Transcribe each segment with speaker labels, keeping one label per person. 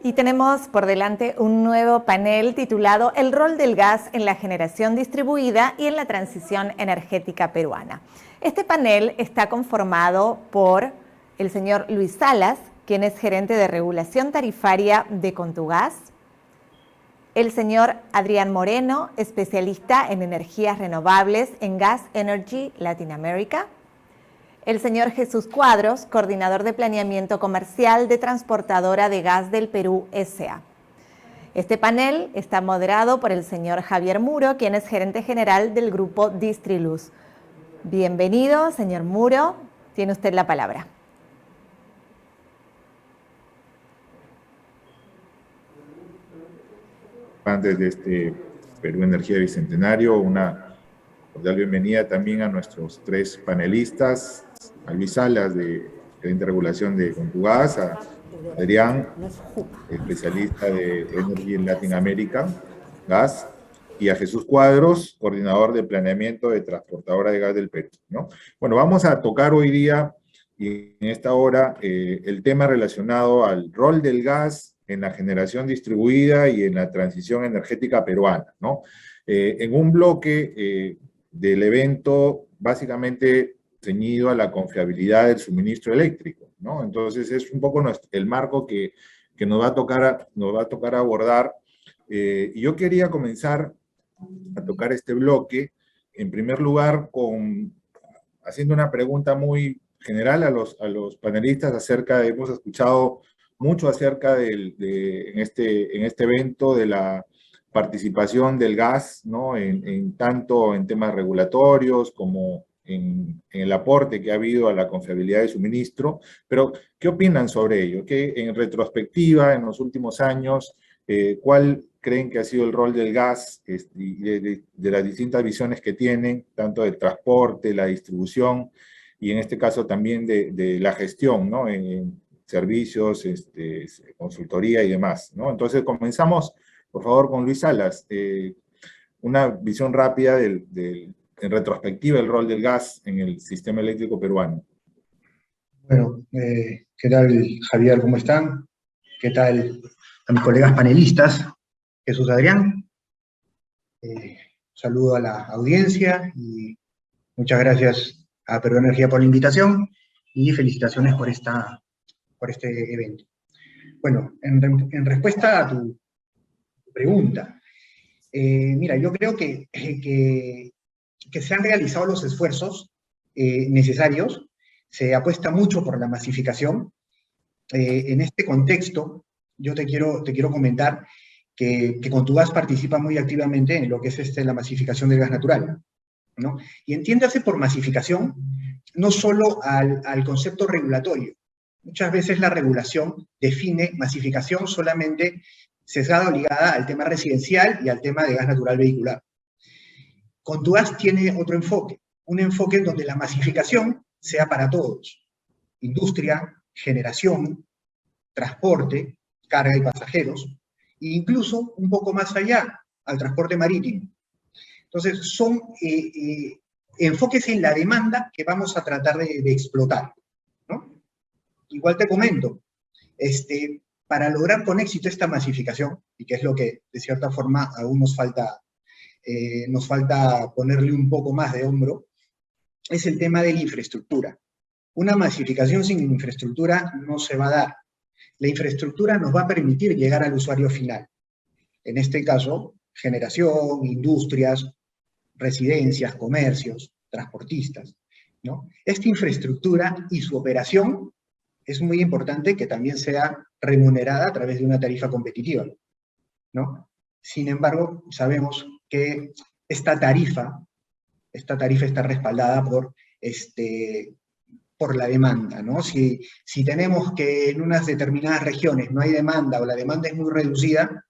Speaker 1: Y tenemos por delante un nuevo panel titulado El rol del gas en la generación distribuida y en la transición energética peruana. Este panel está conformado por el señor Luis Salas, quien es gerente de regulación tarifaria de Contugás, el señor Adrián Moreno, especialista en energías renovables en Gas Energy Latinoamérica, el señor Jesús Cuadros, coordinador de planeamiento comercial de Transportadora de Gas del Perú S.A. Este panel está moderado por el señor Javier Muro, quien es gerente general del grupo Distriluz. Bienvenido, señor Muro, tiene usted la palabra.
Speaker 2: Antes de este Perú Energía Bicentenario, una cordial bienvenida también a nuestros tres panelistas, a Luis Salas, de gerente de regulación de Contugás, a Adrián, especialista de Energy en Latinoamérica, Gas, y a Jesús Cuadros, coordinador de planeamiento de Transportadora de Gas del Perú, ¿no? Bueno, vamos a tocar hoy día y en esta hora el tema relacionado al rol del gas en la generación distribuida y en la transición energética peruana, ¿no? En un bloque del evento básicamente ceñido a la confiabilidad del suministro eléctrico, ¿no? Entonces es un poco el marco que nos va a tocar abordar. Y yo quería comenzar a tocar este bloque, en primer lugar, haciendo una pregunta muy general a los panelistas acerca de, hemos escuchado mucho acerca en este evento de la participación del gas, ¿no? Tanto en temas regulatorios como en el aporte que ha habido a la confiabilidad de suministro, pero ¿qué opinan sobre ello? ¿Qué en retrospectiva, en los últimos años, cuál creen que ha sido el rol del gas y de las distintas visiones que tienen, tanto del transporte, la distribución, y en este caso también de la gestión, ¿no? En servicios, consultoría y demás, ¿no? Entonces comenzamos, por favor, con Luis Salas. Una visión rápida en retrospectiva del rol del gas en el sistema eléctrico peruano.
Speaker 3: Bueno, ¿qué tal, Javier? ¿Cómo están? ¿Qué tal a mis colegas panelistas? Jesús, Adrián. Saludo a la audiencia y muchas gracias a Perú Energía por la invitación y felicitaciones por este evento. Bueno, en respuesta a tu pregunta, mira, yo creo que se han realizado los esfuerzos necesarios. Se apuesta mucho por la masificación. En este contexto, yo te quiero comentar que Contugás participa muy activamente en lo que es la masificación del gas natural, ¿no? Y entiéndase por masificación no solo al concepto regulatorio. Muchas veces la regulación define masificación solamente sesgada o ligada al tema residencial y al tema de gas natural vehicular. Contugás tiene otro enfoque, un enfoque en donde la masificación sea para todos: industria, generación, transporte, carga y pasajeros, e incluso un poco más allá, al transporte marítimo. Entonces, son enfoques en la demanda que vamos a tratar de explotar, ¿no? Igual te comento, para lograr con éxito esta masificación, y que es lo que de cierta forma aún nos falta ponerle un poco más de hombro, es el tema de la infraestructura. Una masificación sin infraestructura no se va a dar. La infraestructura nos va a permitir llegar al usuario final. En este caso, generación, industrias, residencias, comercios, transportistas, ¿no? Esta infraestructura y su operación es muy importante que también sea remunerada a través de una tarifa competitiva, ¿no? Sin embargo, sabemos que esta tarifa está respaldada por la demanda, ¿no? Si tenemos que en unas determinadas regiones no hay demanda o la demanda es muy reducida,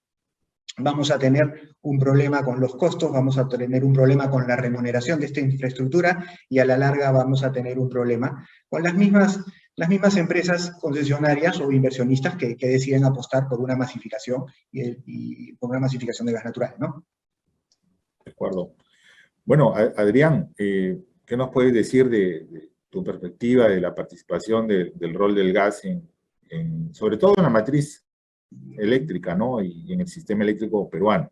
Speaker 3: vamos a tener un problema con los costos, vamos a tener un problema con la remuneración de esta infraestructura y a la larga vamos a tener un problema con las mismas empresas concesionarias o inversionistas que deciden apostar por una masificación y por una masificación de gas natural, ¿no?
Speaker 2: De acuerdo. Bueno, Adrián, ¿qué nos puedes decir de tu perspectiva de la participación del rol del gas sobre todo en la matriz eléctrica, ¿no? Y en el sistema eléctrico peruano.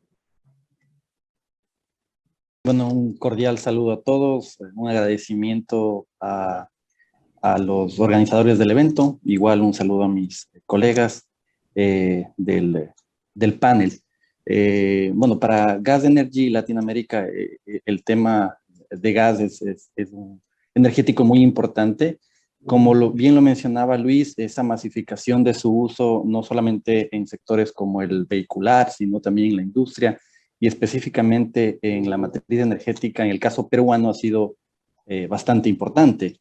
Speaker 4: Bueno, un cordial saludo a todos, un agradecimiento a los organizadores del evento, igual un saludo a mis colegas del panel. Bueno, para Gas Energy Latinoamérica, el tema de gas es un energético muy importante. Como bien lo mencionaba Luis, esa masificación de su uso no solamente en sectores como el vehicular, sino también en la industria y específicamente en la matriz energética, en el caso peruano, ha sido bastante importante.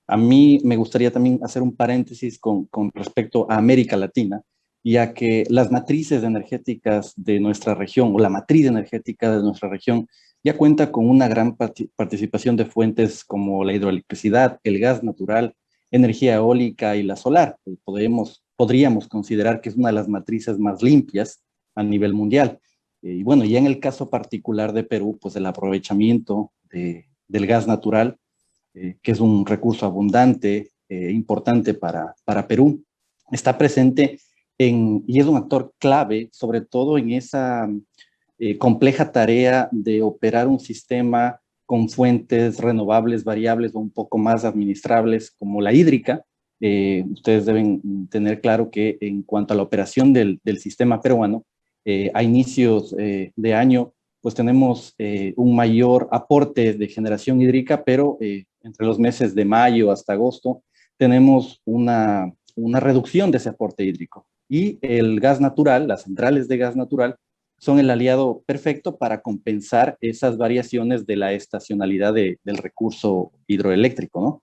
Speaker 4: A mí me gustaría también hacer un paréntesis con respecto a América Latina, ya que las matrices energéticas de nuestra región, o la matriz energética de nuestra región, ya cuenta con una gran participación de fuentes como la hidroelectricidad, el gas natural, energía eólica y la solar. Podríamos considerar que es una de las matrices más limpias a nivel mundial. Y bueno, ya en el caso particular de Perú, pues el aprovechamiento del gas natural, que es un recurso abundante, importante para Perú, está presente y es un actor clave, sobre todo en esa compleja tarea de operar un sistema con fuentes renovables, variables o un poco más administrables como la hídrica. Ustedes deben tener claro que en cuanto a la operación del sistema peruano, a inicios de año, pues tenemos un mayor aporte de generación hídrica, pero entre los meses de mayo hasta agosto tenemos una reducción de ese aporte hídrico. Y el gas natural, las centrales de gas natural, son el aliado perfecto para compensar esas variaciones de la estacionalidad del recurso hidroeléctrico, ¿no?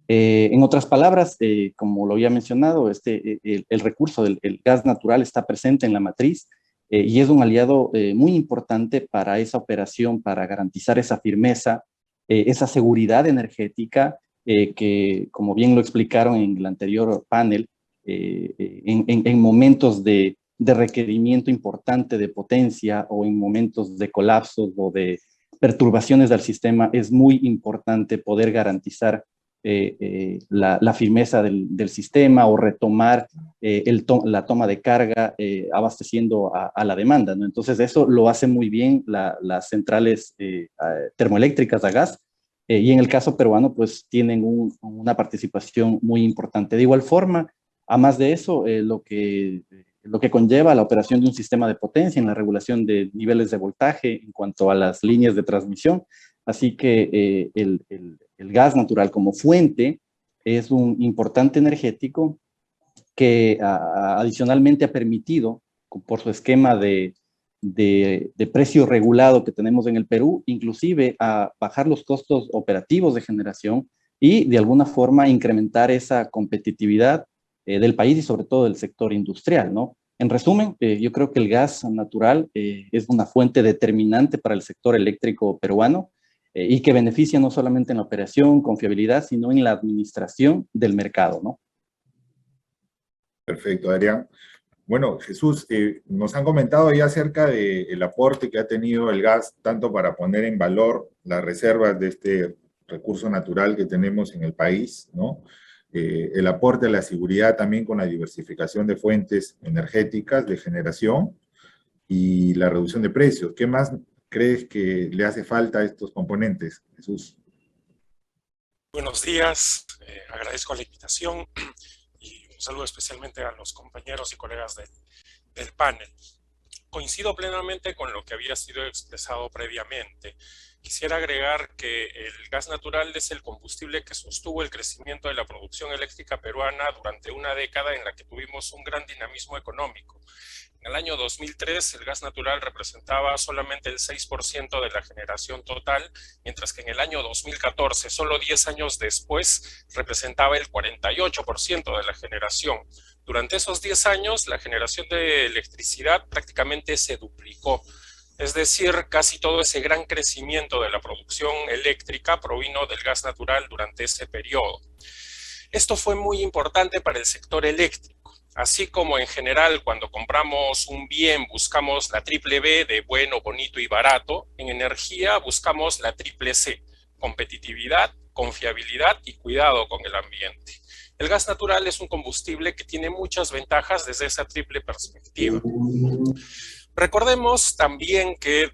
Speaker 4: En otras palabras, como lo había mencionado, el recurso del gas natural está presente en la matriz y es un aliado muy importante para esa operación, para garantizar esa firmeza, esa seguridad energética que, como bien lo explicaron en el anterior panel, en momentos de requerimiento importante de potencia o en momentos de colapsos o de perturbaciones del sistema, es muy importante poder garantizar la firmeza del sistema o retomar la toma de carga abasteciendo a la demanda, ¿no? Entonces eso lo hace muy bien las centrales termoeléctricas a gas y en el caso peruano pues tienen una participación muy importante. De igual forma, a más de eso, lo que conlleva la operación de un sistema de potencia en la regulación de niveles de voltaje en cuanto a las líneas de transmisión. Así que el gas natural como fuente es un importante energético que adicionalmente ha permitido, por su esquema de precio regulado que tenemos en el Perú, inclusive a bajar los costos operativos de generación y de alguna forma incrementar esa competitividad del país y sobre todo del sector industrial, ¿no? En resumen, yo creo que el gas natural es una fuente determinante para el sector eléctrico peruano y que beneficia no solamente en la operación, confiabilidad, sino en la administración del mercado, ¿no?
Speaker 2: Perfecto, Adrián. Bueno, Jesús, nos han comentado ya acerca del aporte que ha tenido el gas, tanto para poner en valor las reservas de este recurso natural que tenemos en el país, ¿no? El aporte a la seguridad también con la diversificación de fuentes energéticas de generación y la reducción de precios. ¿Qué más crees que le hace falta a estos componentes, Jesús?
Speaker 5: Buenos días, agradezco la invitación y un saludo especialmente a los compañeros y colegas del panel. Coincido plenamente con lo que había sido expresado previamente. Quisiera agregar que el gas natural es el combustible que sostuvo el crecimiento de la producción eléctrica peruana durante una década en la que tuvimos un gran dinamismo económico. En el año 2003 el gas natural representaba solamente el 6% de la generación total, mientras que en el año 2014, solo 10 años después, representaba el 48% de la generación. Durante esos 10 años, la generación de electricidad prácticamente se duplicó. Es decir, casi todo ese gran crecimiento de la producción eléctrica provino del gas natural durante ese periodo. Esto fue muy importante para el sector eléctrico. Así como en general cuando compramos un bien buscamos la triple B de bueno, bonito y barato, en energía buscamos la triple C, competitividad, confiabilidad y cuidado con el ambiente. El gas natural es un combustible que tiene muchas ventajas desde esa triple perspectiva. Recordemos también que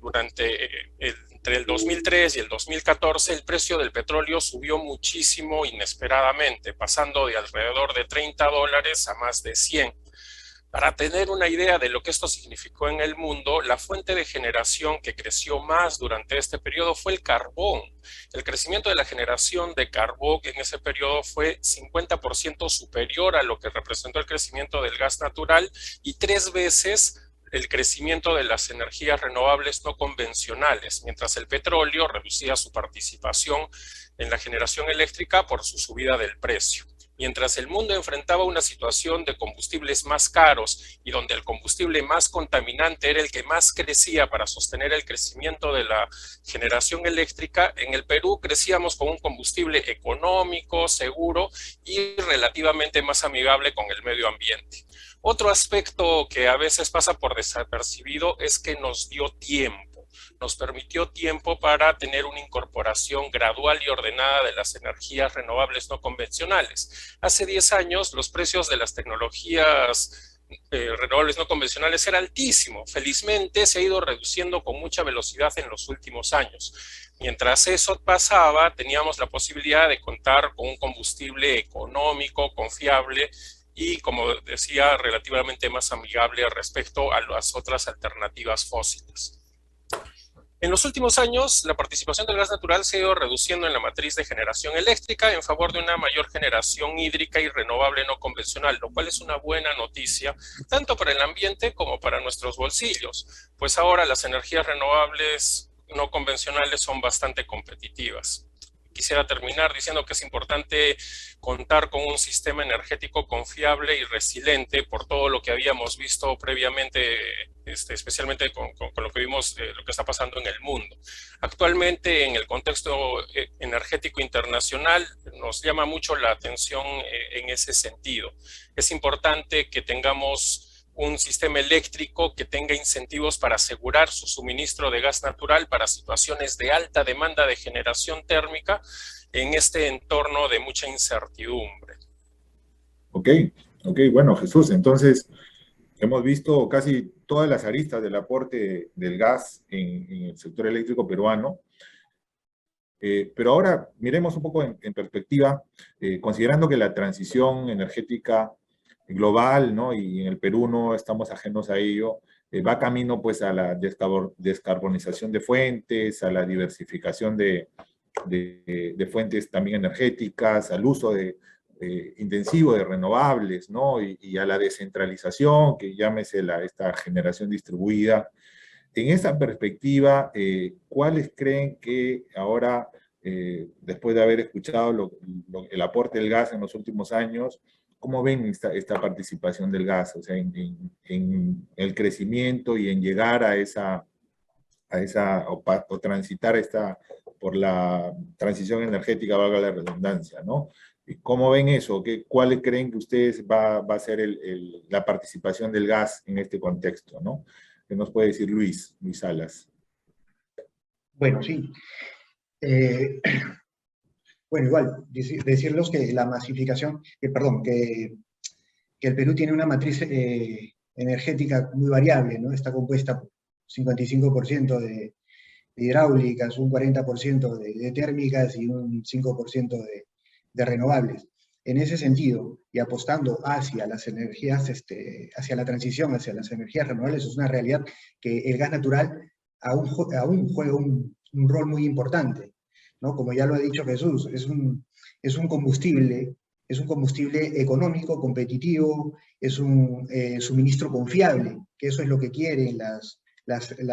Speaker 5: entre el 2003 y el 2014 el precio del petróleo subió muchísimo inesperadamente, pasando de alrededor de $30 a más de 100. Para tener una idea de lo que esto significó en el mundo, la fuente de generación que creció más durante este periodo fue el carbón. El crecimiento de la generación de carbón en ese periodo fue 50% superior a lo que representó el crecimiento del gas natural y 3 veces el crecimiento de las energías renovables no convencionales, mientras el petróleo reducía su participación en la generación eléctrica por su subida del precio. Mientras el mundo enfrentaba una situación de combustibles más caros y donde el combustible más contaminante era el que más crecía para sostener el crecimiento de la generación eléctrica, en el Perú crecíamos con un combustible económico, seguro y relativamente más amigable con el medio ambiente. Otro aspecto que a veces pasa por desapercibido es que nos dio tiempo. Nos permitió tiempo para tener una incorporación gradual y ordenada de las energías renovables no convencionales. Hace 10 años los precios de las tecnologías renovables no convencionales era altísimo. Felizmente se ha ido reduciendo con mucha velocidad en los últimos años. Mientras eso pasaba, teníamos la posibilidad de contar con un combustible económico, confiable y, como decía, relativamente más amigable respecto a las otras alternativas fósiles. En los últimos años, la participación del gas natural se ha ido reduciendo en la matriz de generación eléctrica en favor de una mayor generación hídrica y renovable no convencional, lo cual es una buena noticia, tanto para el ambiente como para nuestros bolsillos, pues ahora las energías renovables no convencionales son bastante competitivas. Quisiera terminar diciendo que es importante contar con un sistema energético confiable y resiliente por todo lo que habíamos visto previamente, especialmente con lo que vimos, lo que está pasando en el mundo. Actualmente, en el contexto energético internacional, nos llama mucho la atención en ese sentido. Es importante que tengamos un sistema eléctrico que tenga incentivos para asegurar su suministro de gas natural para situaciones de alta demanda de generación térmica en este entorno de mucha incertidumbre.
Speaker 2: Ok, bueno, Jesús, entonces hemos visto casi todas las aristas del aporte del gas en el sector eléctrico peruano, pero ahora miremos un poco en perspectiva, considerando que la transición energética global, ¿no? Y en el Perú no estamos ajenos a ello, va camino pues a la descarbonización de fuentes, a la diversificación de fuentes también energéticas, al uso intensivo de renovables, ¿no? Y a la descentralización, que llámese esta generación distribuida. En esa perspectiva, ¿cuáles creen que ahora, después de haber escuchado el aporte del gas en los últimos años, cómo ven esta participación del gas, o sea, en el crecimiento y en llegar o transitar por la transición energética, valga la redundancia, ¿no? ¿Cómo ven eso? ¿Cuáles creen que ustedes va a ser la participación del gas en este contexto, ¿no? ¿Qué nos puede decir Luis Salas?
Speaker 3: Bueno, sí. Bueno, igual, decirles que la masificación, que el Perú tiene una matriz energética muy variable, ¿no? Está compuesta por 55% de hidráulicas, un 40% de térmicas y un 5% de renovables. En ese sentido, y apostando hacia las energías, hacia la transición, hacia las energías renovables, es una realidad que el gas natural aún juega un rol muy importante, ¿no? Como ya lo ha dicho Jesús, es un combustible económico, competitivo, es un suministro confiable, que eso es lo que quieren las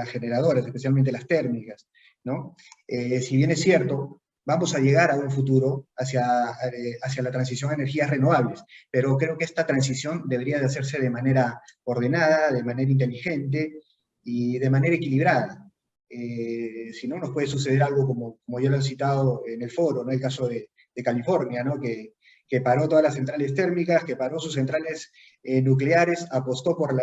Speaker 3: generadoras, especialmente las térmicas, ¿no? Si bien es cierto, vamos a llegar a un futuro hacia la transición a energías renovables, pero creo que esta transición debería de hacerse de manera ordenada, de manera inteligente y de manera equilibrada. Si no, nos puede suceder algo como ya lo han citado en el foro, ¿no? El caso de California, ¿no? Que paró todas las centrales térmicas, que paró sus centrales nucleares, apostó por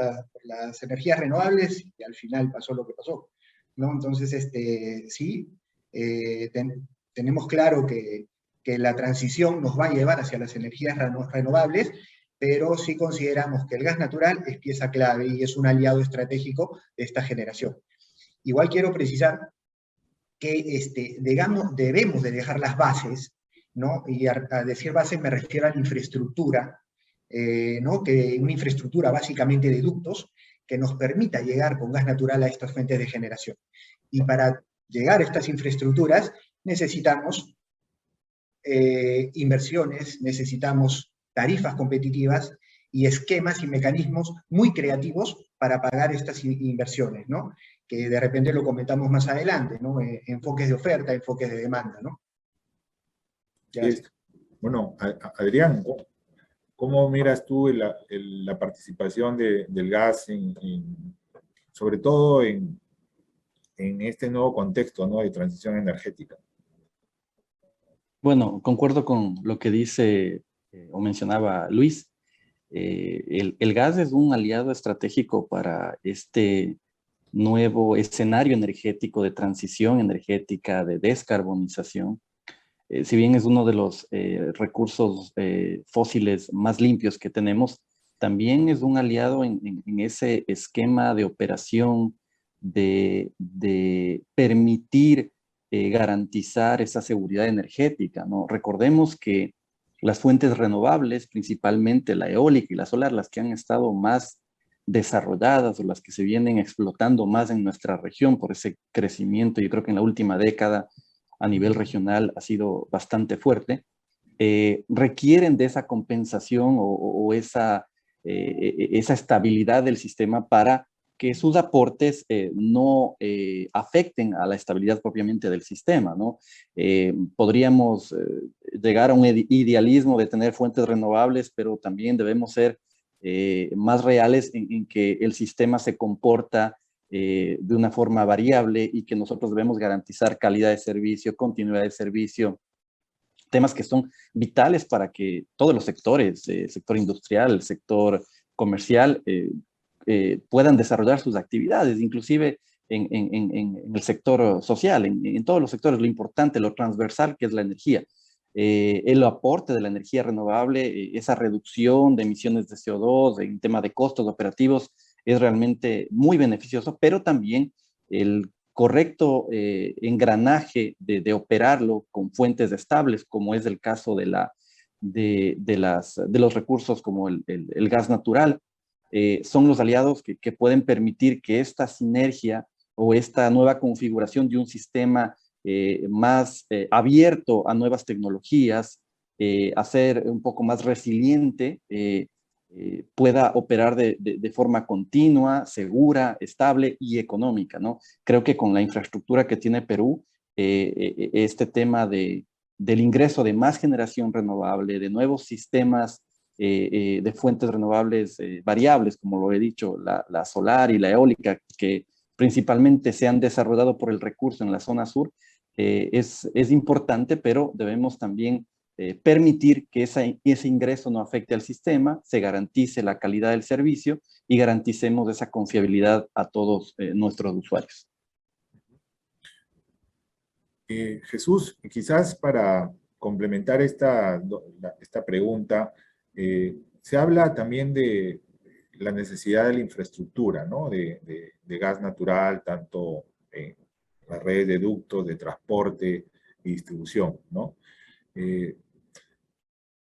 Speaker 3: las energías renovables y al final pasó lo que pasó, ¿no? Entonces, sí, tenemos claro que que la transición nos va a llevar hacia las energías renovables, pero sí consideramos que el gas natural es pieza clave y es un aliado estratégico de esta generación. Igual quiero precisar que debemos de dejar las bases, ¿no? Y a decir bases me refiero a la infraestructura, ¿no? Que una infraestructura básicamente de ductos que nos permita llegar con gas natural a estas fuentes de generación. Y para llegar a estas infraestructuras necesitamos inversiones, necesitamos tarifas competitivas y esquemas y mecanismos muy creativos para pagar estas inversiones, ¿no? Que de repente lo comentamos más adelante, ¿no? Enfoques de oferta, enfoques de demanda, ¿no?
Speaker 2: Bueno, Adrián, ¿cómo miras tú la participación del gas, sobre todo en este nuevo contexto, ¿no?, de transición energética?
Speaker 4: Bueno, concuerdo con lo que dice o mencionaba Luis. El gas es un aliado estratégico para este nuevo escenario energético de transición energética, de descarbonización. Si bien es uno de los recursos fósiles más limpios que tenemos, también es un aliado en ese esquema de operación de permitir garantizar esa seguridad energética, ¿no? Recordemos que las fuentes renovables, principalmente la eólica y la solar, las que han estado más desarrolladas o las que se vienen explotando más en nuestra región por ese crecimiento, yo creo que en la última década a nivel regional ha sido bastante fuerte, requieren de esa compensación o esa estabilidad del sistema para que sus aportes no afecten a la estabilidad propiamente del sistema, ¿no? Podríamos llegar a un idealismo de tener fuentes renovables, pero también debemos ser más reales en que el sistema se comporta de una forma variable y que nosotros debemos garantizar calidad de servicio, continuidad de servicio, temas que son vitales para que todos los sectores, el sector industrial, el sector comercial, puedan desarrollar sus actividades, inclusive en el sector social, en todos los sectores, lo importante, lo transversal que es la energía. El aporte de la energía renovable, esa reducción de emisiones de CO2, en tema de costos operativos, es realmente muy beneficioso, pero también el correcto engranaje de operarlo con fuentes estables, como es el caso de los recursos como el gas natural, son los aliados que pueden permitir que esta sinergia o esta nueva configuración de un sistema más abierto a nuevas tecnologías, a ser un poco más resiliente, pueda operar de forma continua, segura, estable y económica, ¿no? Creo que con la infraestructura que tiene Perú, este tema del ingreso de más generación renovable, de nuevos sistemas de fuentes renovables variables, como lo he dicho, la solar y la eólica, que principalmente se han desarrollado por el recurso en la zona sur, es importante, pero debemos también permitir que ese ingreso no afecte al sistema, se garantice la calidad del servicio y garanticemos esa confiabilidad a todos nuestros usuarios.
Speaker 2: Jesús, quizás para complementar esta pregunta, se habla también de la necesidad de la infraestructura, ¿no?, de gas natural, tanto en las redes de ductos, de transporte y distribución, ¿no?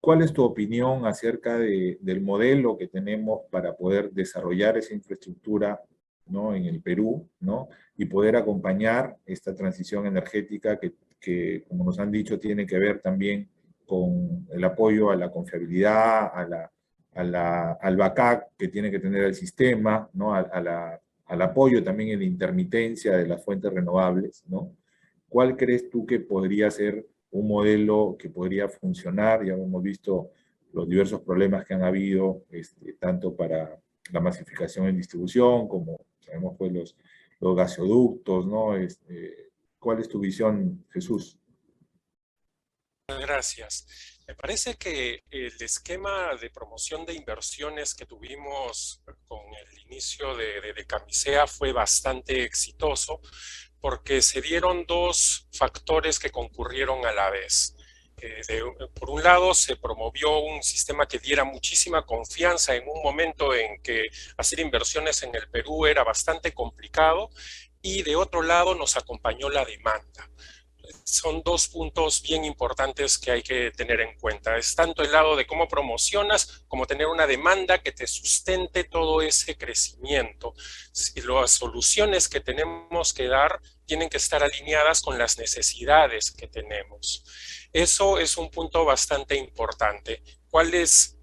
Speaker 2: ¿Cuál es tu opinión acerca del modelo que tenemos para poder desarrollar esa infraestructura, ¿no?, en el Perú, ¿no?, y poder acompañar esta transición energética que, como nos han dicho, tiene que ver también con el apoyo a la confiabilidad, al backup que tiene que tener el sistema, ¿no?, al apoyo también en la intermitencia de las fuentes renovables, ¿no? ¿Cuál crees tú que podría ser un modelo que podría funcionar? Ya hemos visto los diversos problemas que han habido, tanto para la masificación en distribución, como sabemos pues los gasoductos, ¿no? ¿Cuál es tu visión, Jesús?
Speaker 5: Gracias. Me parece que el esquema de promoción de inversiones que tuvimos con el inicio de Camisea fue bastante exitoso porque se dieron dos factores que concurrieron a la vez. por un lado, se promovió un sistema que diera muchísima confianza en un momento en que hacer inversiones en el Perú era bastante complicado, y de otro lado nos acompañó la demanda. Son dos puntos bien importantes que hay que tener en cuenta. Es tanto el lado de cómo promocionas, como tener una demanda que te sustente todo ese crecimiento. Las soluciones que tenemos que dar tienen que estar alineadas con las necesidades que tenemos. Eso es un punto bastante importante. ¿Cuál es?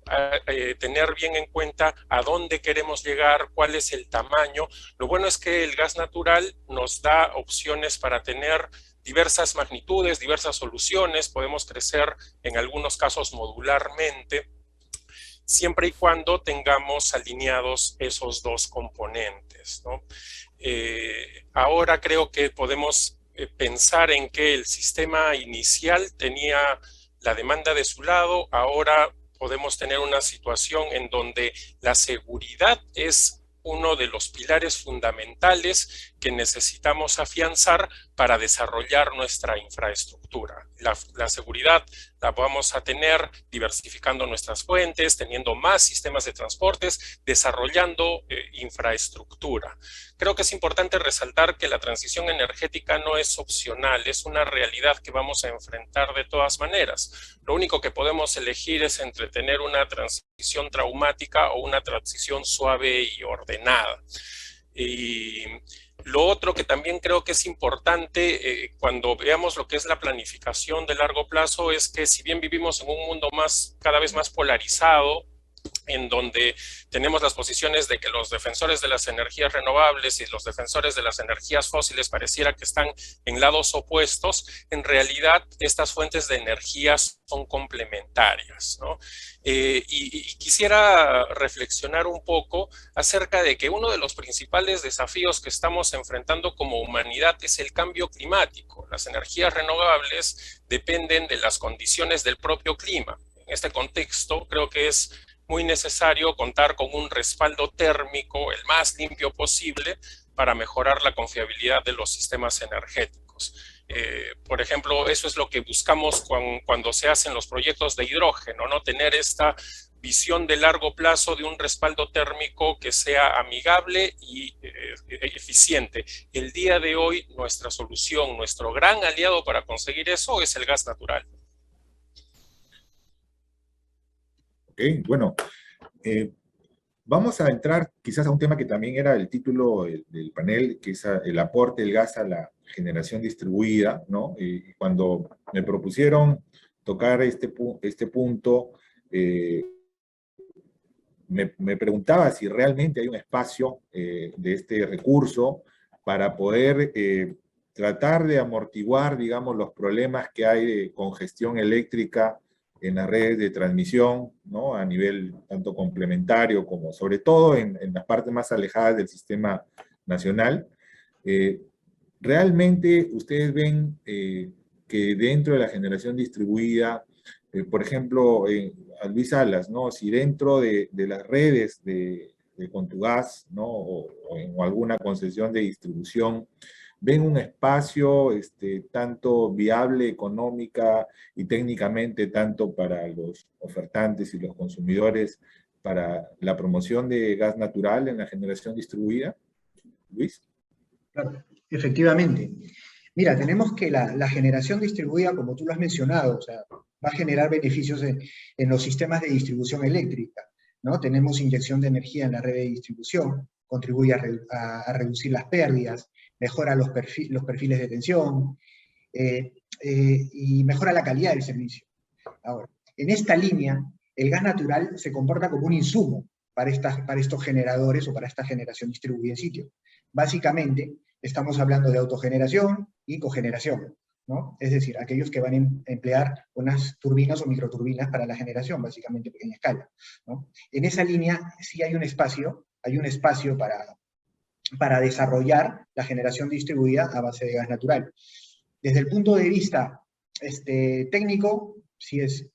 Speaker 5: Tener bien en cuenta a dónde queremos llegar, cuál es el tamaño. Lo bueno es que el gas natural nos da opciones para tener diversas magnitudes, diversas soluciones. Podemos crecer en algunos casos modularmente, siempre y cuando tengamos alineados esos dos componentes, ¿no? Ahora creo que podemos pensar en que el sistema inicial tenía la demanda de su lado. Ahora podemos tener una situación en donde la seguridad es uno de los pilares fundamentales que necesitamos afianzar para desarrollar nuestra infraestructura. La seguridad la vamos a tener diversificando nuestras fuentes, teniendo más sistemas de transportes, desarrollando infraestructura. Creo que es importante resaltar que la transición energética no es opcional, es una realidad que vamos a enfrentar de todas maneras. Lo único que podemos elegir es entre tener una transición traumática o una transición suave y ordenada. Y lo otro que también creo que es importante cuando veamos lo que es la planificación de largo plazo es que, si bien vivimos en un mundo cada vez más polarizado, en donde tenemos las posiciones de que los defensores de las energías renovables y los defensores de las energías fósiles pareciera que están en lados opuestos, en realidad estas fuentes de energía son complementarias, ¿no? Y quisiera reflexionar un poco acerca de que uno de los principales desafíos que estamos enfrentando como humanidad es el cambio climático. Las energías renovables dependen de las condiciones del propio clima. En este contexto, creo que es muy necesario contar con un respaldo térmico el más limpio posible para mejorar la confiabilidad de los sistemas energéticos. Por ejemplo, eso es lo que buscamos cuando se hacen los proyectos de hidrógeno, ¿no? Tener esta visión de largo plazo de un respaldo térmico que sea amigable y eficiente. El día de hoy, nuestra solución, nuestro gran aliado para conseguir eso es el gas natural.
Speaker 2: Ok, bueno, vamos a entrar quizás a un tema que también era el título del panel, que es el aporte del gas a la generación distribuida, ¿no? Y cuando me propusieron tocar este punto, me preguntaba si realmente hay un espacio de este recurso para poder tratar de amortiguar, digamos, los problemas que hay de congestión eléctrica en las redes de transmisión, ¿no? A nivel tanto complementario como, sobre todo, en las partes más alejadas del sistema nacional. Realmente ustedes ven que dentro de la generación distribuida, por ejemplo, a Luis Salas, ¿no? Si dentro de las redes de Contugás, ¿no? o en alguna concesión de distribución, ven un espacio tanto viable económica y técnicamente, tanto para los ofertantes y los consumidores, para la promoción de gas natural en la generación distribuida? Luis.
Speaker 3: Claro, efectivamente. Mira, tenemos que la generación distribuida, como tú lo has mencionado, o sea, va a generar beneficios en los sistemas de distribución eléctrica, ¿no? Tenemos inyección de energía en la red de distribución, contribuye a reducir las pérdidas, mejora los perfiles de tensión y mejora la calidad del servicio. Ahora, en esta línea, el gas natural se comporta como un insumo para estos generadores o para esta generación distribuida en sitio. Básicamente, estamos hablando de autogeneración y cogeneración, ¿no? Es decir, aquellos que van a emplear unas turbinas o microturbinas para la generación, básicamente pequeña escala, ¿no? En esa línea sí hay un espacio para desarrollar la generación distribuida a base de gas natural. Desde el punto de vista técnico, sí es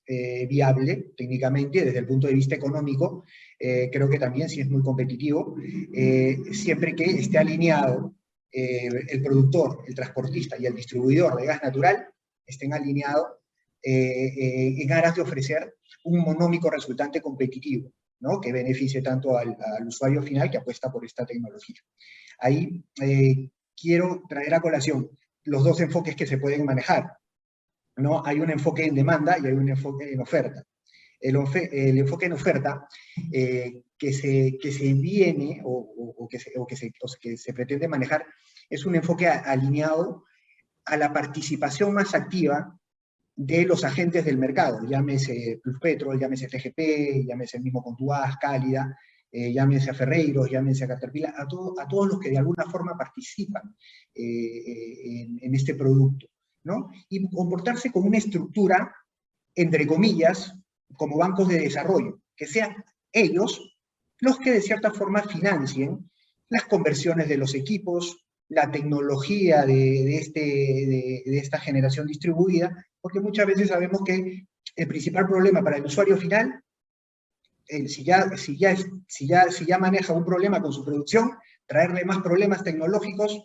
Speaker 3: viable técnicamente. Desde el punto de vista económico, creo que también sí es muy competitivo, siempre que esté alineado el productor, el transportista y el distribuidor de gas natural estén alineados en aras de ofrecer un monómico resultante competitivo, ¿no? Que beneficie tanto al usuario final que apuesta por esta tecnología. Ahí quiero traer a colación los dos enfoques que se pueden manejar, ¿no? Hay un enfoque en demanda y hay un enfoque en oferta. El enfoque en oferta que se viene o que se pretende manejar es un enfoque alineado a la participación más activa de los agentes del mercado, llámese Pluspetrol, llámese TGP, llámese el mismo Contugas, Cálida, llámese a Ferreiros, llámese a Caterpillar, a todos los que de alguna forma participan en este producto, ¿no? Y comportarse como una estructura, entre comillas, como bancos de desarrollo, que sean ellos los que de cierta forma financien las conversiones de los equipos, la tecnología de esta generación distribuida, porque muchas veces sabemos que el principal problema para el usuario final, si ya maneja un problema con su producción, traerle más problemas tecnológicos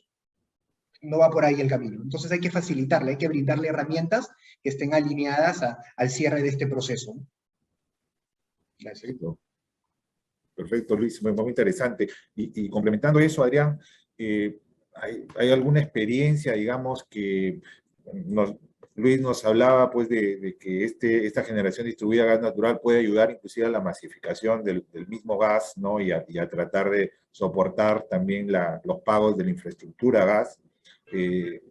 Speaker 3: no va por ahí el camino. Entonces hay que facilitarle, hay que brindarle herramientas que estén alineadas al cierre de este proceso.
Speaker 2: Gracias. Perfecto, Luis, muy interesante. Y complementando eso, Adrián, ¿hay alguna experiencia, digamos, que Luis nos hablaba, pues, de que esta generación distribuida de gas natural puede ayudar inclusive a la masificación del mismo gas, ¿no? Y a tratar de soportar también los pagos de la infraestructura gas.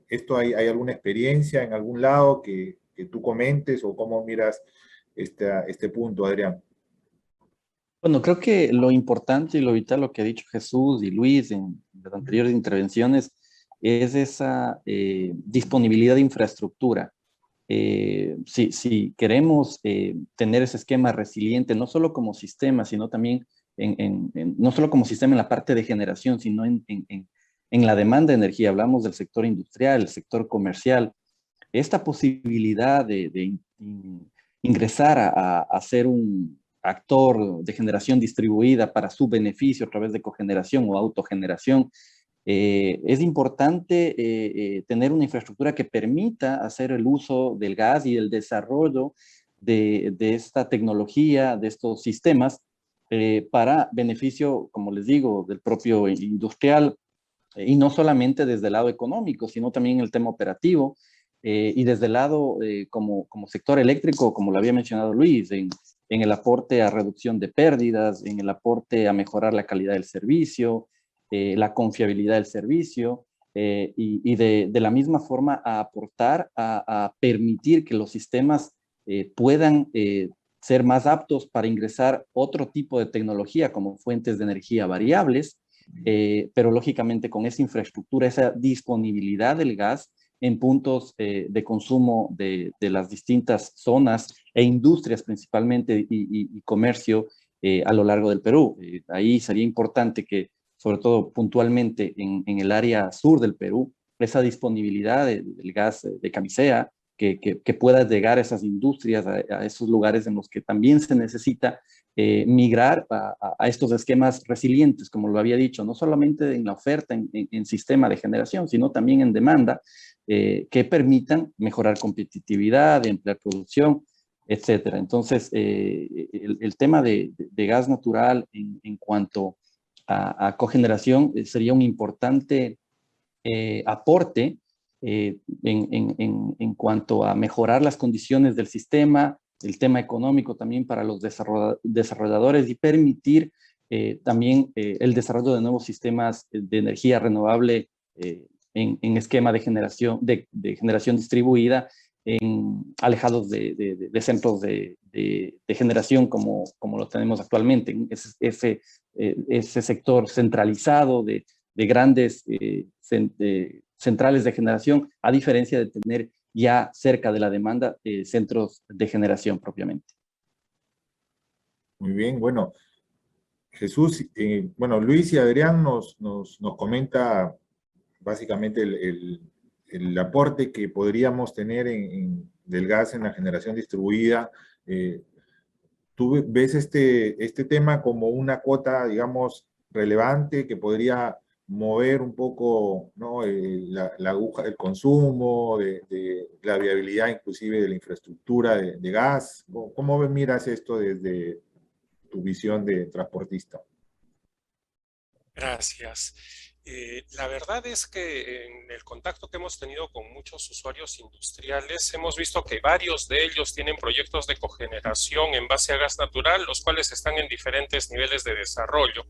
Speaker 2: ¿Esto hay alguna experiencia en algún lado que tú comentes o cómo miras este punto, Adrián?
Speaker 4: Bueno, creo que lo importante y lo vital, lo que ha dicho Jesús y Luis en las anteriores intervenciones, es esa disponibilidad de infraestructura. Si queremos tener ese esquema resiliente, no solo como sistema, sino también no solo como sistema en la parte de generación, sino en la demanda de energía. Hablamos del sector industrial, el sector comercial. Esta posibilidad de ingresar a ser un actor de generación distribuida para su beneficio a través de cogeneración o autogeneración, es importante tener una infraestructura que permita hacer el uso del gas y el desarrollo de esta tecnología, de estos sistemas, para beneficio, como les digo, del propio industrial, y no solamente desde el lado económico, sino también el tema operativo, y desde el lado como sector eléctrico, como lo había mencionado Luis, en el aporte a reducción de pérdidas, en el aporte a mejorar la calidad del servicio, la confiabilidad del servicio, y de la misma forma a aportar a permitir que los sistemas puedan ser más aptos para ingresar otro tipo de tecnología como fuentes de energía variables, pero lógicamente con esa infraestructura, esa disponibilidad del gas en puntos de consumo de las distintas zonas e industrias principalmente y comercio a lo largo del Perú. Ahí sería importante que, sobre todo puntualmente en el área sur del Perú, esa disponibilidad del gas de camisea, que pueda llegar a esas industrias, a esos lugares en los que también se necesita migrar a estos esquemas resilientes, como lo había dicho, no solamente en la oferta en sistema de generación, sino también en demanda, que permitan mejorar competitividad, emplear producción, etcétera. Entonces, el tema de gas natural en cuanto a cogeneración sería un importante aporte en cuanto a mejorar las condiciones del sistema, el tema económico también para los desarrolladores y permitir también el desarrollo de nuevos sistemas de energía renovable en esquema de generación distribuida, alejados de centros de generación como lo tenemos actualmente. Ese sector centralizado de grandes centrales de generación, a diferencia de tener ya cerca de la demanda centros de generación propiamente.
Speaker 2: Muy bien, bueno, Jesús, bueno, Luis y Adrián nos comenta básicamente el aporte que podríamos tener del gas en la generación distribuida. ¿Tú ves este tema como una cuota, digamos, relevante que podría mover un poco, ¿no? La aguja del consumo, de la viabilidad inclusive de la infraestructura de gas. ¿Cómo miras esto desde tu visión de transportista?
Speaker 5: Gracias. La verdad es que en el contacto que hemos tenido con muchos usuarios industriales, hemos visto que varios de ellos tienen proyectos de cogeneración en base a gas natural, los cuales están en diferentes niveles de desarrollo.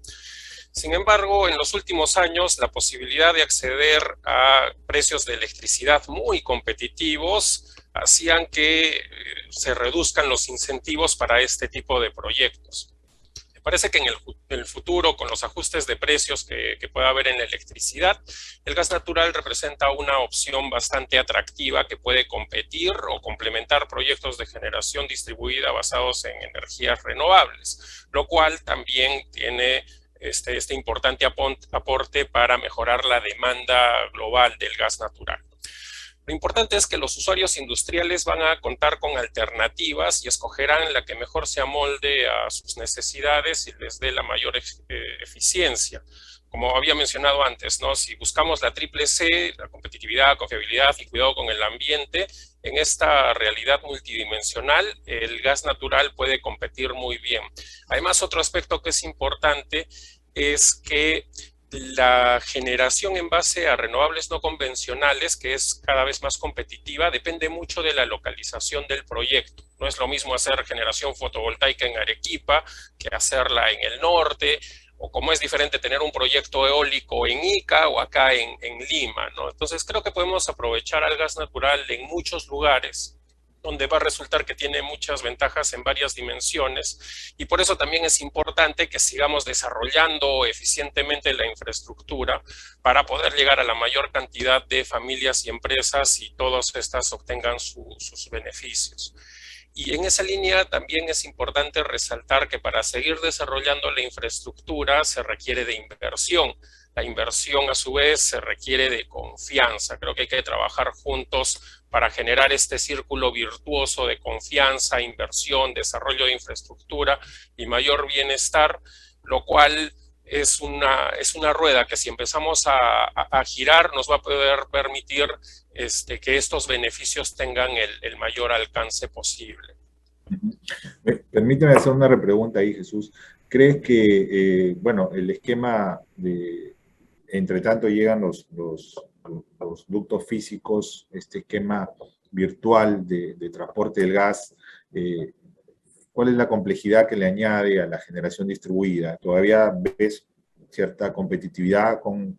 Speaker 5: Sin embargo, en los últimos años, la posibilidad de acceder a precios de electricidad muy competitivos hacían que se reduzcan los incentivos para este tipo de proyectos. Parece que en el futuro, con los ajustes de precios que pueda haber en la electricidad, el gas natural representa una opción bastante atractiva que puede competir o complementar proyectos de generación distribuida basados en energías renovables, lo cual también tiene este importante aporte para mejorar la demanda global del gas natural. Lo importante es que los usuarios industriales van a contar con alternativas y escogerán la que mejor se amolde a sus necesidades y les dé la mayor eficiencia. Como había mencionado antes, ¿no? Si buscamos la triple C, la competitividad, confiabilidad y cuidado con el ambiente, en esta realidad multidimensional, el gas natural puede competir muy bien. Además, otro aspecto que es importante es que la generación en base a renovables no convencionales, que es cada vez más competitiva, depende mucho de la localización del proyecto. No es lo mismo hacer generación fotovoltaica en Arequipa que hacerla en el norte, o como es diferente tener un proyecto eólico en Ica o acá en Lima, ¿no? Entonces creo que podemos aprovechar al gas natural en muchos lugares, donde va a resultar que tiene muchas ventajas en varias dimensiones, y por eso también es importante que sigamos desarrollando eficientemente la infraestructura para poder llegar a la mayor cantidad de familias y empresas y todas estas obtengan sus beneficios. Y en esa línea también es importante resaltar que para seguir desarrollando la infraestructura se requiere de inversión. La inversión, a su vez, se requiere de confianza. Creo que hay que trabajar juntos para generar este círculo virtuoso de confianza, inversión, desarrollo de infraestructura y mayor bienestar, lo cual es una rueda que si empezamos a girar nos va a poder permitir que estos beneficios tengan el mayor alcance posible.
Speaker 2: Permíteme hacer una repregunta ahí, Jesús. ¿Crees que, bueno, el esquema de, entre tanto llegan los ductos físicos, este esquema virtual de transporte del gas, ¿cuál es la complejidad que le añade a la generación distribuida? ¿Todavía ves cierta competitividad con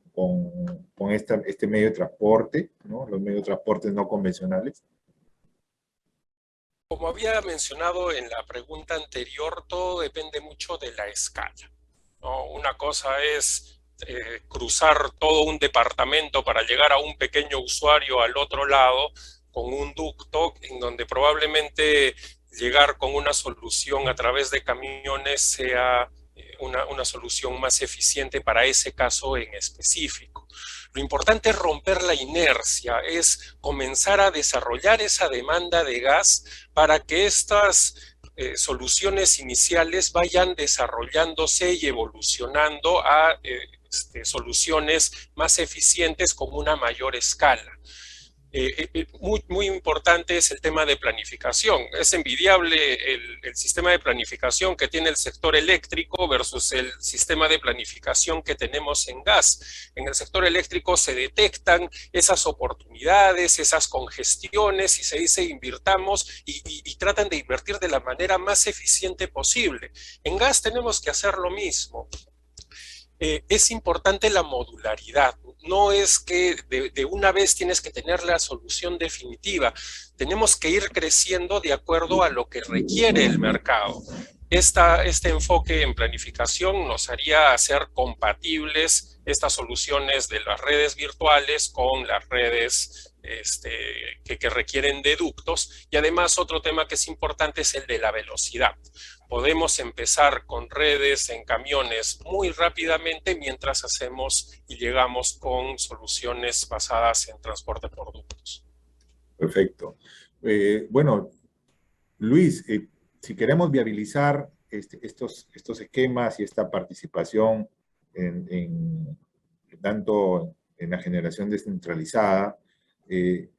Speaker 2: este medio de transporte, ¿no? Los medios de transporte no convencionales?
Speaker 5: Como había mencionado en la pregunta anterior, todo depende mucho de la escala, ¿no? Una cosa es cruzar todo un departamento para llegar a un pequeño usuario al otro lado con un ducto, en donde probablemente llegar con una solución a través de camiones sea una solución más eficiente para ese caso en específico. Lo importante es romper la inercia, es comenzar a desarrollar esa demanda de gas para que estas soluciones iniciales vayan desarrollándose y evolucionando a soluciones más eficientes con una mayor escala. Muy importante es el tema de planificación. Es envidiable el sistema de planificación que tiene el sector eléctrico versus el sistema de planificación que tenemos en gas. En el sector eléctrico se detectan esas oportunidades, esas congestiones y se dice invirtamos y tratan de invertir de la manera más eficiente posible. En gas tenemos que hacer lo mismo. Es importante la modularidad. No es que de una vez tienes que tener la solución definitiva. Tenemos que ir creciendo de acuerdo a lo que requiere el mercado. Este enfoque en planificación nos haría hacer compatibles estas soluciones de las redes virtuales con las redes que requieren de ductos. Y además otro tema que es importante es el de la velocidad. Podemos empezar con redes en camiones muy rápidamente mientras hacemos y llegamos con soluciones basadas en transporte por ductos.
Speaker 2: Perfecto. Bueno, Luis, si queremos viabilizar estos esquemas y esta participación en tanto en la generación descentralizada, ¿qué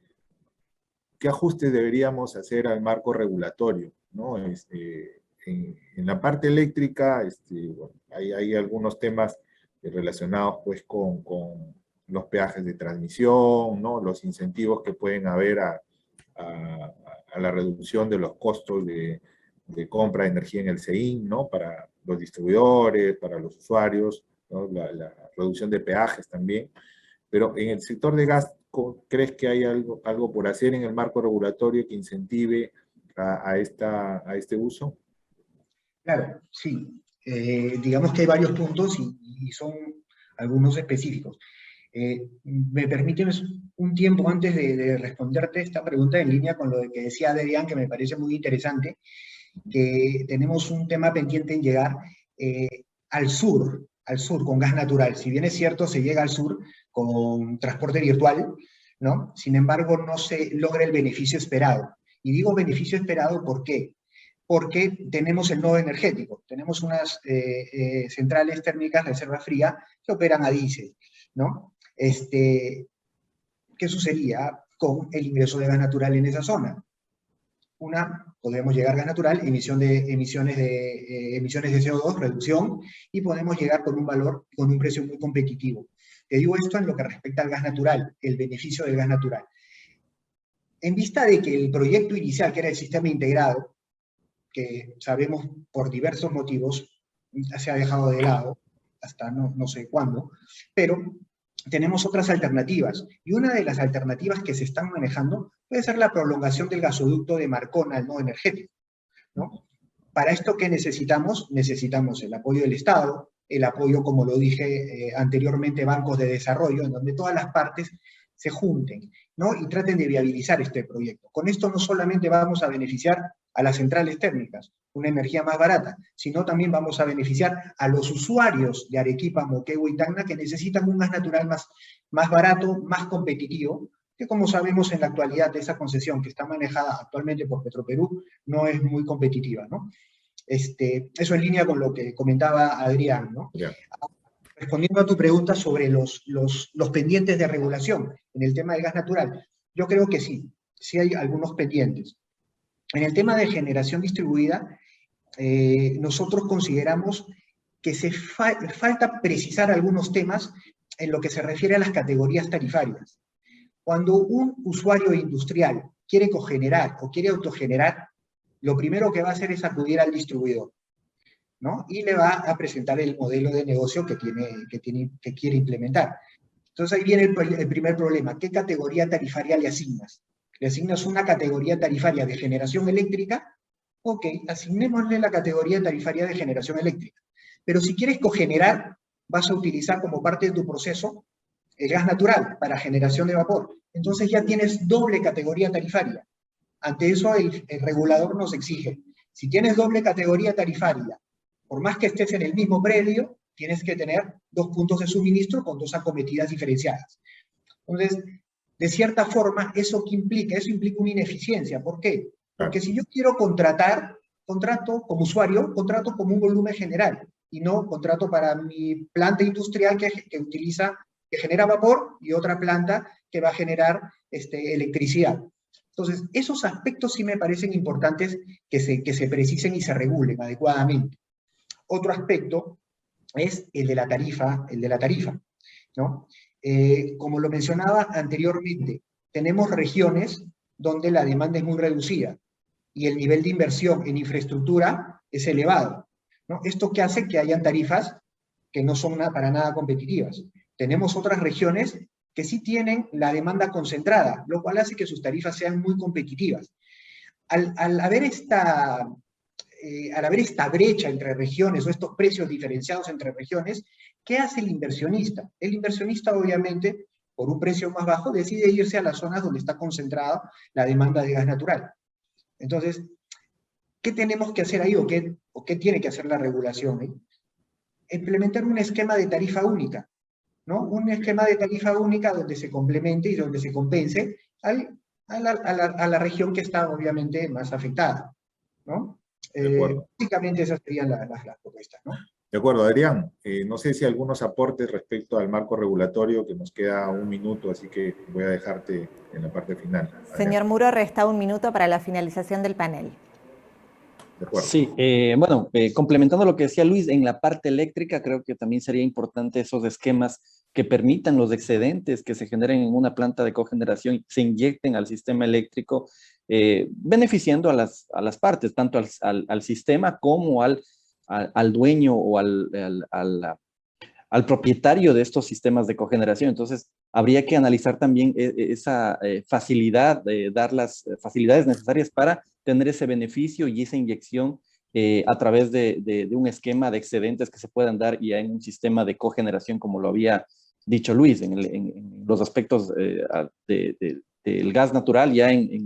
Speaker 2: ajustes deberíamos hacer al marco regulatorio, ¿no? En la parte eléctrica, bueno, hay algunos temas relacionados pues con los peajes de transmisión, ¿no? Los incentivos que pueden haber a la reducción de los costos de compra de energía en el CEIN, ¿no? Para los distribuidores, para los usuarios, ¿no? La reducción de peajes también. Pero en el sector de gas, ¿crees que hay algo por hacer en el marco regulatorio que incentive a este uso?
Speaker 3: Claro, sí. Digamos que hay varios puntos y son algunos específicos. ¿Me permites un tiempo antes de responderte esta pregunta en línea con lo que decía Adrián, que me parece muy interesante, que tenemos un tema pendiente en llegar al sur con gas natural? Si bien es cierto, se llega al sur con transporte virtual, ¿no? Sin embargo, no se logra el beneficio esperado. Y digo beneficio esperado, ¿por qué? Porque tenemos el nodo energético, tenemos unas centrales térmicas reserva fría que operan a diésel, ¿no? ¿Qué sucedería con el ingreso de gas natural en esa zona? Podemos llegar a gas natural, emisiones de CO2, reducción, y podemos llegar con un precio muy competitivo. Te digo esto en lo que respecta al gas natural, el beneficio del gas natural. En vista de que el proyecto inicial, que era el sistema integrado, que sabemos por diversos motivos se ha dejado de lado, hasta no sé cuándo, pero tenemos otras alternativas, y una de las alternativas que se están manejando puede ser la prolongación del gasoducto de Marcona al nodo energético, ¿no? Para esto, ¿qué necesitamos? Necesitamos el apoyo del Estado, el apoyo, como lo dije anteriormente, bancos de desarrollo, en donde todas las partes se junten, ¿no? Y traten de viabilizar este proyecto. Con esto no solamente vamos a beneficiar a las centrales térmicas, una energía más barata, sino también vamos a beneficiar a los usuarios de Arequipa, Moquegua y Tacna, que necesitan un gas natural más barato, más competitivo, que como sabemos en la actualidad esa concesión que está manejada actualmente por Petroperú no es muy competitiva, ¿no? Eso en línea con lo que comentaba Adrián, ¿no?
Speaker 2: Yeah.
Speaker 3: Respondiendo a tu pregunta sobre los pendientes de regulación en el tema del gas natural, yo creo que sí hay algunos pendientes. En el tema de generación distribuida, nosotros consideramos que falta precisar algunos temas en lo que se refiere a las categorías tarifarias. Cuando un usuario industrial quiere cogenerar o quiere autogenerar, lo primero que va a hacer es acudir al distribuidor, ¿no? Y le va a presentar el modelo de negocio que quiere implementar. Entonces ahí viene el primer problema. ¿Qué categoría tarifaria le asignas? ¿Le asignas una categoría tarifaria de generación eléctrica? Ok, asignémosle la categoría tarifaria de generación eléctrica. Pero si quieres cogenerar, vas a utilizar como parte de tu proceso el gas natural para generación de vapor. Entonces ya tienes doble categoría tarifaria. Ante eso el regulador nos exige, si tienes doble categoría tarifaria, por más que estés en el mismo predio, tienes que tener 2 puntos de suministro con 2 acometidas diferenciadas. Entonces, de cierta forma, ¿eso qué implica? Eso implica una ineficiencia. ¿Por qué? Porque si yo quiero contrato como usuario, contrato como un volumen general, y no contrato para mi planta industrial que genera vapor, y otra planta que va a generar electricidad. Entonces, esos aspectos sí me parecen importantes que se precisen y se regulen adecuadamente. Otro aspecto es el de la tarifa, ¿no? Como lo mencionaba anteriormente, tenemos regiones donde la demanda es muy reducida y el nivel de inversión en infraestructura es elevado, ¿no? Esto que hace que hayan tarifas que no son para nada competitivas. Tenemos otras regiones que sí tienen la demanda concentrada, lo cual hace que sus tarifas sean muy competitivas. Al haber esta brecha entre regiones o estos precios diferenciados entre regiones, ¿qué hace el inversionista? El inversionista, obviamente, por un precio más bajo, decide irse a las zonas donde está concentrada la demanda de gas natural. Entonces, ¿qué tenemos que hacer ahí o qué tiene que hacer la regulación? Implementar un esquema de tarifa única, ¿no? Un esquema de tarifa única donde se complemente y donde se compense a la región que está obviamente más afectada, ¿no? Básicamente esas serían las propuestas, ¿no?
Speaker 2: De acuerdo, Adrián. No sé si algunos aportes respecto al marco regulatorio, que nos queda un minuto, así que voy a dejarte en la parte final. Adrián.
Speaker 1: Señor Muro, resta un minuto para la finalización del panel.
Speaker 2: De acuerdo.
Speaker 4: Sí, bueno, complementando lo que decía Luis, en la parte eléctrica creo que también sería importante esos esquemas que permitan los excedentes que se generen en una planta de cogeneración, se inyecten al sistema eléctrico, beneficiando a las partes, tanto al sistema como al dueño o al propietario de estos sistemas de cogeneración. Entonces, habría que analizar también esa facilidad, dar las facilidades necesarias para tener ese beneficio y esa inyección a través de un esquema de excedentes que se puedan dar ya en un sistema de cogeneración, como lo había dicho Luis, en los aspectos del gas natural, ya en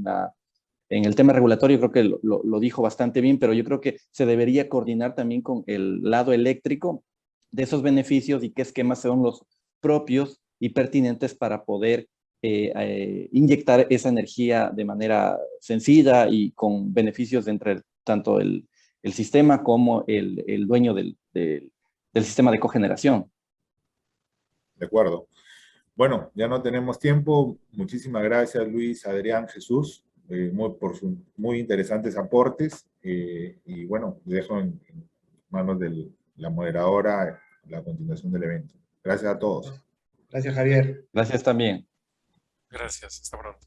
Speaker 4: el tema regulatorio creo que lo dijo bastante bien, pero yo creo que se debería coordinar también con el lado eléctrico de esos beneficios y qué esquemas son los propios y pertinentes para poder inyectar esa energía de manera sencilla y con beneficios entre tanto el sistema como el dueño del sistema de cogeneración.
Speaker 2: De acuerdo. Bueno, ya no tenemos tiempo. Muchísimas gracias, Luis, Adrián, Jesús, por sus muy interesantes aportes. Y bueno, dejo en manos de la moderadora la continuación del evento. Gracias a todos.
Speaker 3: Gracias, Javier.
Speaker 4: Gracias también.
Speaker 5: Gracias, hasta pronto.